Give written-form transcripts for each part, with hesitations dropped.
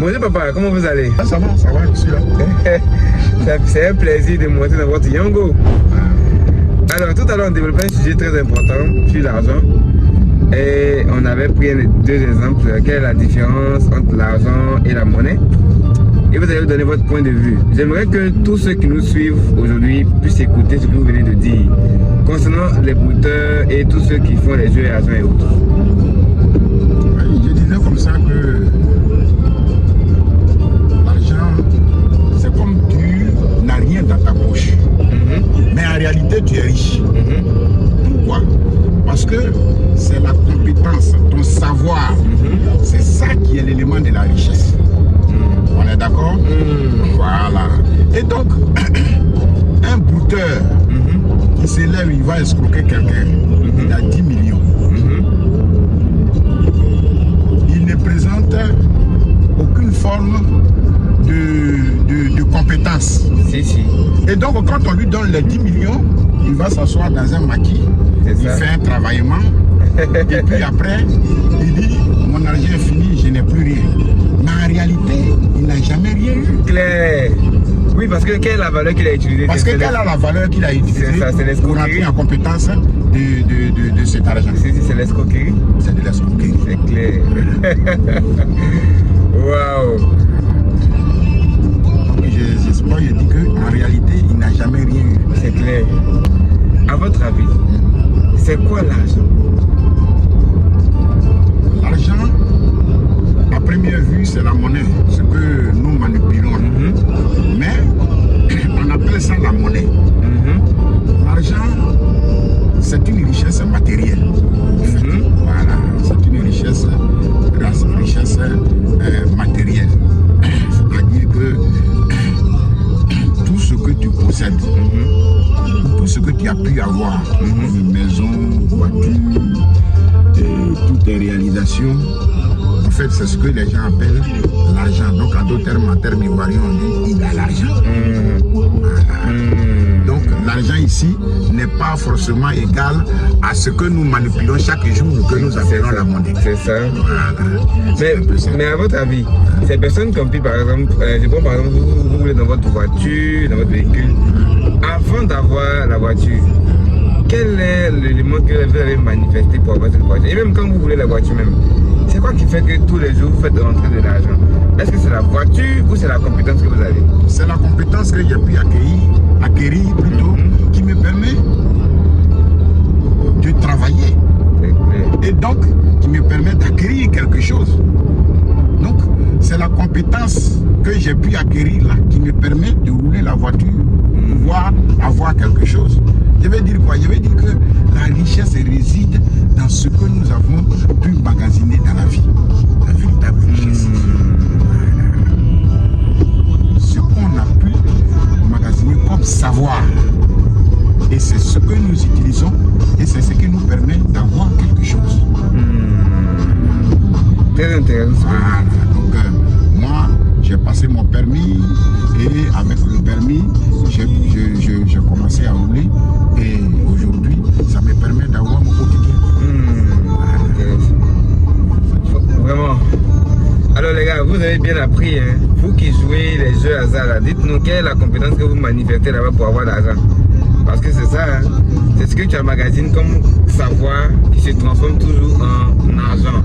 Bonjour papa, comment vous allez? Ça va, je suis là. C'est un plaisir de monter dans votre Yango. Alors tout à l'heure on développait un sujet très important sur l'argent. Et on avait pris deux exemples. Quelle est la différence entre l'argent et la monnaie? Et vous allez vous donner votre point de vue. J'aimerais que tous ceux qui nous suivent aujourd'hui puissent écouter ce que vous venez de dire concernant les brouteurs et tous ceux qui font les jeux à argent et autres. Je disais comme ça que l'argent, c'est comme tu n'as rien dans ta poche. Mais en réalité, tu es riche. Pourquoi? Parce que c'est la compétence, ton savoir. C'est ça qui est l'élément de la richesse. On est d'accord? Voilà. Et donc, un brouteur qui se lève, il va escroquer quelqu'un. Il a 10 millions. Il ne présente aucune forme de compétence. Si. Et donc, quand on lui donne les 10 millions, il va s'asseoir dans un maquis, il fait un travaillement, et puis après, il dit, mon argent est fini, je n'ai plus rien. Mais en réalité, il n'a jamais rien eu. Claire. Oui, parce que quelle est la valeur qu'il a utilisée? Parce que quelle est la valeur qu'il a utilisée pour rentrer en compétence de cet argent? C'est l'escroquerie. C'est de l'escroquerie. C'est clair. Waouh. Je dis qu'en réalité, il n'a jamais rien eu. C'est clair. À votre avis, c'est quoi l'argent? L'argent, à première vue, c'est la monnaie, ce que nous manipulons. Mais on appelle ça la monnaie. L'argent, c'est une richesse matérielle. Voilà, c'est une richesse matérielle. C'est-à-dire que tout ce que tu possèdes, tout ce que tu as pu avoir, une maison, voiture, toutes tes réalisations, en fait, c'est ce que les gens appellent l'argent. Donc, en d'autres termes, en termes ivoiriens, on dit il a l'argent. Voilà. Donc, l'argent ici n'est pas forcément égal à ce que nous manipulons chaque jour, que nous appelons la monnaie. C'est ça. Voilà. Mais à votre avis, ces personnes comme par exemple, je prends par exemple, vous roulez dans votre voiture, dans votre véhicule, avant d'avoir la voiture, quel est l'élément que vous avez manifesté pour avoir cette voiture? Et même quand vous voulez la voiture même, c'est quoi qui fait que tous les jours vous faites rentrer de l'argent? Est-ce que c'est la voiture ou c'est la compétence que vous avez? C'est la compétence que j'ai pu acquérir plutôt, qui me permet de travailler. Et donc, qui me permet d'acquérir quelque chose. Donc, c'est la compétence que j'ai pu acquérir là, qui me permet de rouler la voiture, voire avoir quelque chose. Je vais dire quoi? Je vais dire que la richesse réside dans ce que nous avons pu magasiner dans la vie. La véritable richesse. Ce qu'on a pu magasiner comme savoir. Et c'est ce que nous utilisons et c'est ce qui nous permet d'avoir quelque chose. Très intéressant. Voilà. Donc, moi, j'ai passé mon permis et avec le permis, j'ai commencé à rouler et aujourd'hui, ça me permet d'avoir mon quotidien. Vraiment. Alors les gars, vous avez bien appris, hein? Vous qui jouez les jeux hasard, dites-nous quelle est la compétence que vous manifestez là-bas pour avoir l'argent. Parce que c'est ça, hein? C'est ce que tu emmagasines comme savoir qui se transforme toujours en argent.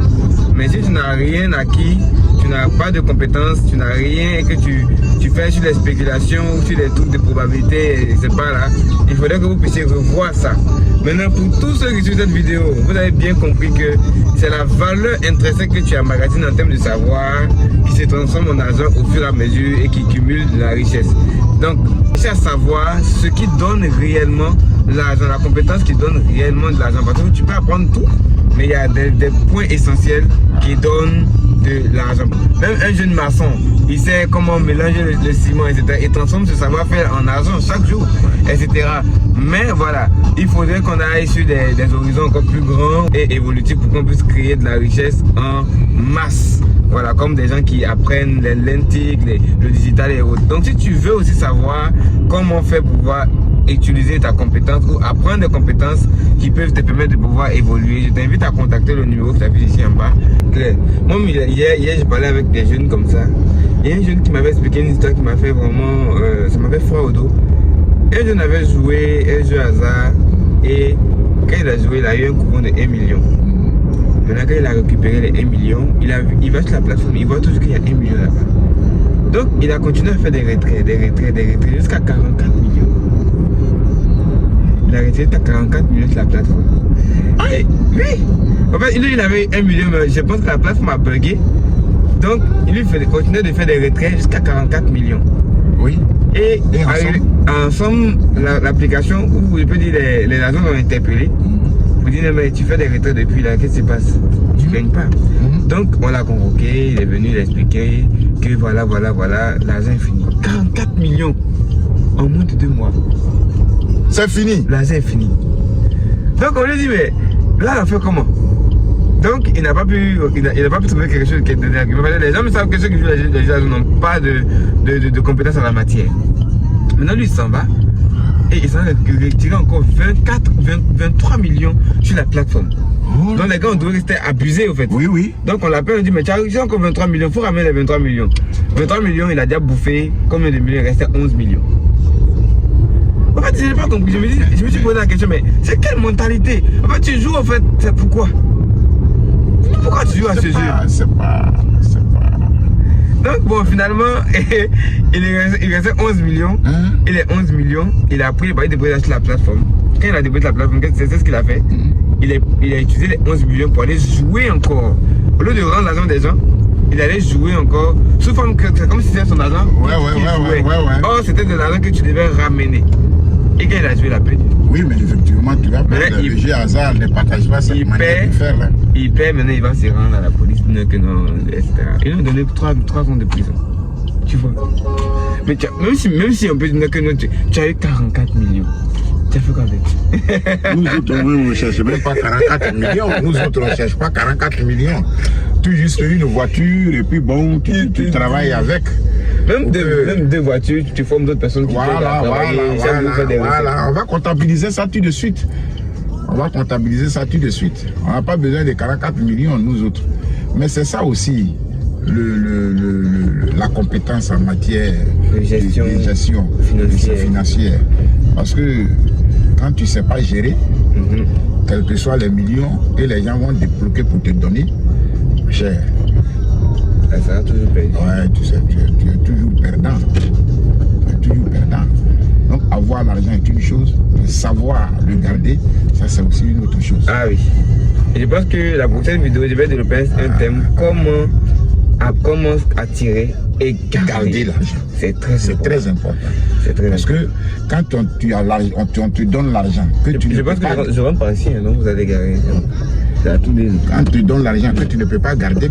Mais si tu n'as rien acquis, tu n'as pas de compétences, tu n'as rien et que tu fais sur les spéculations ou sur les trucs de probabilité, c'est pas là, il faudrait que vous puissiez revoir ça. Maintenant, pour tous ceux qui suivent cette vidéo, vous avez bien compris que c'est la valeur intrinsèque que tu emmagasines en termes de savoir qui se transforme en argent au fur et à mesure et qui cumule de la richesse. Donc, c'est à savoir ce qui donne réellement l'argent, la compétence qui donne réellement de l'argent. Parce que tu peux apprendre tout, mais il y a des points essentiels qui donnent de l'argent. Même un jeune maçon, il sait comment mélanger le ciment, etc. Et transforme ce savoir-faire en argent chaque jour, etc. Mais voilà, il faudrait qu'on aille sur des horizons encore plus grands et évolutifs pour qu'on puisse créer de la richesse en masse. Voilà, comme des gens qui apprennent les lentilles, le digital et autres. Donc si tu veux aussi savoir comment faire pour pouvoir utiliser ta compétence ou apprendre des compétences qui peuvent te permettre de pouvoir évoluer, je t'invite à contacter le numéro qui s'affiche ici en bas. Claire. Moi, hier, je parlais avec des jeunes comme ça. Il y a un jeune qui m'avait expliqué une histoire qui m'a fait vraiment... ça m'avait froid au dos. Un jeune avait joué un jeu hasard et quand il a joué, il a eu un coupon de 1 million. Maintenant, quand il a récupéré les 1 million, il va sur la plateforme, il voit toujours qu'il y a 1 million là-bas. Donc, il a continué à faire des retraits jusqu'à 44 millions. Il a retiré 44 millions sur la plateforme. Et, oui! En fait, il avait 1 million, mais je pense que la plateforme a bugué. Donc, il continuait de faire des retraits jusqu'à 44 millions. Oui. Et en somme, l'application où je peux dire les agents l'ont interpellé. Vous dites, mais tu fais des retraits depuis là, qu'est-ce qui se passe? Tu ne gagnes pas. Donc, on l'a convoqué, il est venu l'expliquer que voilà, l'argent est fini. 44 millions en moins de 2 mois. C'est fini. L'argent est fini. Donc, on lui dit, mais là, on a fait comment? Donc, il n'a pas pu trouver quelque chose qui est de l'argument. Les gens savent que ceux qui jouent les jeux n'ont pas de compétences en la matière. Maintenant, lui, il s'en va. Et il s'en va retirer encore 23 millions sur la plateforme. Oh. Donc, les gars, on devrait rester abusés, au fait. Oui, oui. Donc, on l'appelle, on dit, mais tu as encore 23 millions, il faut ramener les 23 millions. 23 millions, il a déjà bouffé. Combien de millions? Il restait 11 millions. En fait, je n'ai pas compris. Je me suis posé la question, mais c'est quelle mentalité? En fait, tu joues, en fait, c'est pourquoi? Pourquoi tu joues à ce jeu? C'est pas. Donc bon, finalement, il restait 11 millions. Il est 11 millions. Il a pris, il a déposé sur la plateforme. Quand il a déposé sur la plateforme, c'est ce qu'il a fait. Il a utilisé les 11 millions pour aller jouer encore. Au lieu de rendre l'argent des gens, il allait jouer encore. Sous forme que c'est comme si c'était son argent. Ouais. Or, c'était de l'argent que tu devais ramener. Et quand il a joué, il a perdu. Oui, mais effectivement, tu vas perdre. Le jeu hasard ne partage pas cette manière de faire. Là. Il perd, maintenant il va se rendre à la police, que non, etc. Ils lui ont donné 3 ans de prison. Tu vois. Mais même si on peut dire que non, tu as eu 44 millions. Tu as fait quoi avec? Nous autres, on ne cherche même pas 44 millions. Nous autres, on ne cherche pas 44 millions. Tu juste une voiture et puis bon, tu travailles avec. Même deux voitures, tu formes d'autres personnes qui voilà, on va comptabiliser ça tout de suite. On n'a pas besoin de 44 millions, nous autres. Mais c'est ça aussi, la compétence en matière de gestion financière. Parce que quand tu ne sais pas gérer, quels que soient les millions, et les gens vont débloquer pour te donner, cher. Ça va toujours perdre. Ouais, tu sais, tu es toujours perdant. Donc, avoir l'argent est une chose, savoir le garder, ça c'est aussi une autre chose. Ah oui. Et je pense que la prochaine vidéo, je vais développer un thème, comment attirer et garder l'argent. C'est très important. Parce que quand tu as l'argent, on te donne l'argent. Je pense que je rentre par ici, donc vous allez garer. Quand tu donnes l'argent que tu ne peux pas garder,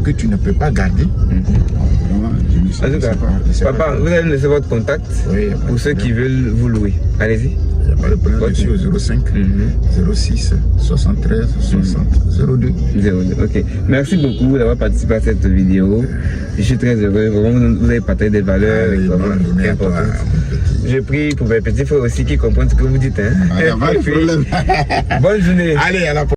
Papa, vous allez me laisser votre contact pour ceux qui veulent vous louer. Allez-y. Il n'y a pas de problème, je suis au 05 06 73 60 02. Ok. Merci beaucoup d'avoir participé à cette vidéo. Je suis très heureux. Vraiment, vous avez partagé des valeurs très importantes. Je prie pour mes petits frères aussi qui comprennent ce que vous dites. Il n'y a pas de problème. Bonne journée. Allez, à la prochaine.